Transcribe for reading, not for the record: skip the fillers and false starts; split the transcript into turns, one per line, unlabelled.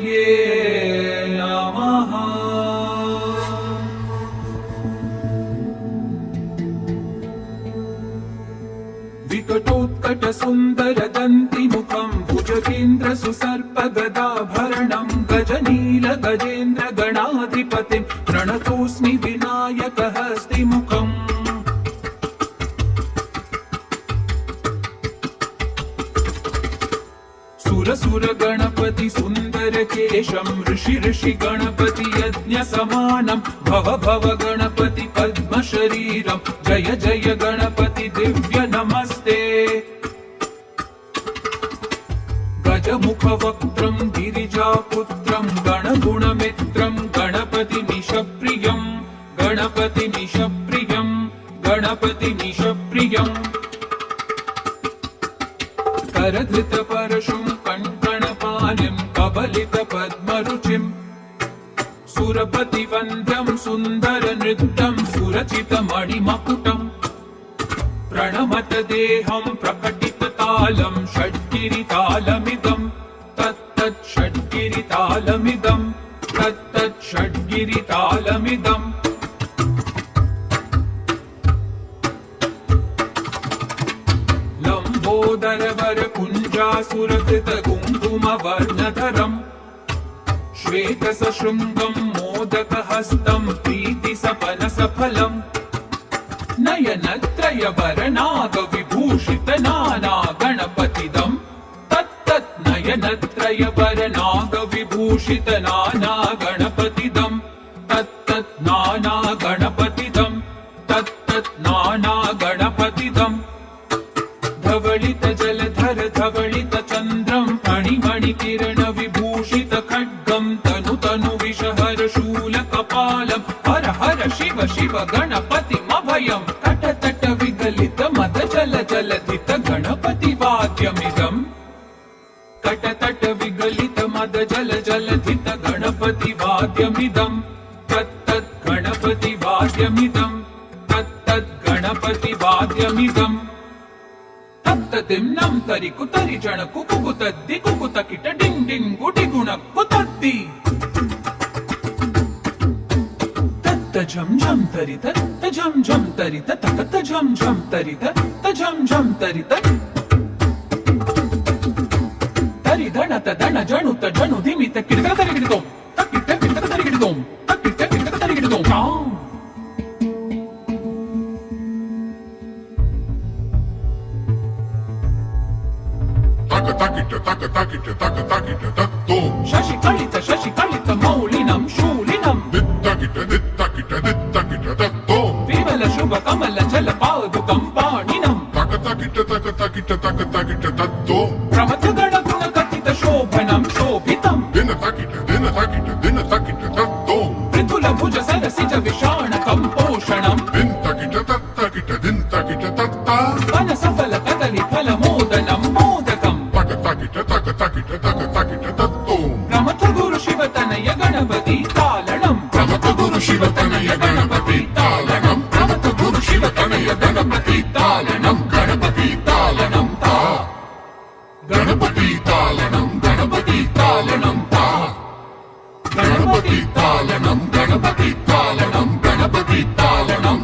गणपतये नमः। विकटोत्कट सुन्दर दन्तिमुखं भुजगेन्द्र सुसर्प गदाभरणं गजनील गजेन्द्र गणाधिपतिं प्रणतोऽस्मि विनायक हस्तिमुखम्। सुर गणपति सुन्दर केशं ऋषि ऋषि गणपति यज्ञ समानं भव भव गणपति पद्म शरीरं जय जय गणपति दिव्य नमस्ते। गजमुख वक्त्रं गिरिजापुत्रं गणगुणमित्रं गणपति निशप्रियं गणपति निशप्रियं गणपति निशप्रियं। करधृत परशुं कण्कणपाणिं कबलित पद्मरुचिं सुरपति वन्द्यं सुन्दर नृत्यं सुरचित मणिमकुटं प्रणमत देहं प्रकटित तालं षड्गिरितालमिदं तत्तत् षड्गिरितालमिदं तत्तत् षड्गिरितालमिदम्। लम्बोदरवर कुञ्जासुरकृत कुङ्कुमवर्णधरम् श्वेत सशृङ्गं मोदक हस्तं प्रीति सपन सफलम् नयनत्रय वरनाग विभूषित नाना गणपतिदम् तत्तत् नयनत्रय वरनाग विभूषित नाना गणपतिदम् तत्तत् नाना गणपतिदम् तत्तत् नाना गणपतिदम्। धवलित जलधर धवलित चन्द्रं फणिमणि किरण विभूषित खड्गं तनु तनु विषहर शूल कपालं हर हर शिव शिव गणपतिमभयं तट तट विगलित मद जल जलधित गणपति वाद्यमिदं कट तट विगलित मद जल जलधित गणपति वाद्यमिदं तत्तत् गणपति वाद्यमिदं तत्तत् गणपति वाद्यमिदम्। तत्तदिं नं तरि कुतरि जण कुकुतद्दि कुकुत किट डिंग डिंग गुडि गुण कुतद्दि तत्त झम झम तरि तत्त झम झम तरि तत्त झम झम तरि तत्त झम झम तरि तरि धणत धण जणुत जणु धिमित किडक तरि गिडदों तक्किट किडक तरि गिडदों तक्किट किडक तरि गिडदों। शशिकलित मौलिनं शूलिनं विमल शुभ कमल जल पादुकं पाणिनं प्रमथ गण गुण कथित शोभनं शोभितं मृदुल भुज सरसिज विषाणकं पोषणं वन सफल कदली फल मोदनं मोदकम्। प्रमथ गुरु शिव तनय गणपति तालनं प्रमथ गुरु शिव तनय गणपति तालनं प्रमथ गुरु शिव तनय गणपति तालनं गणपति तालनं ता गणपति तालनं गणपति तालनं ता गणपति तालनं गणपति तालनं गणपति तालनं।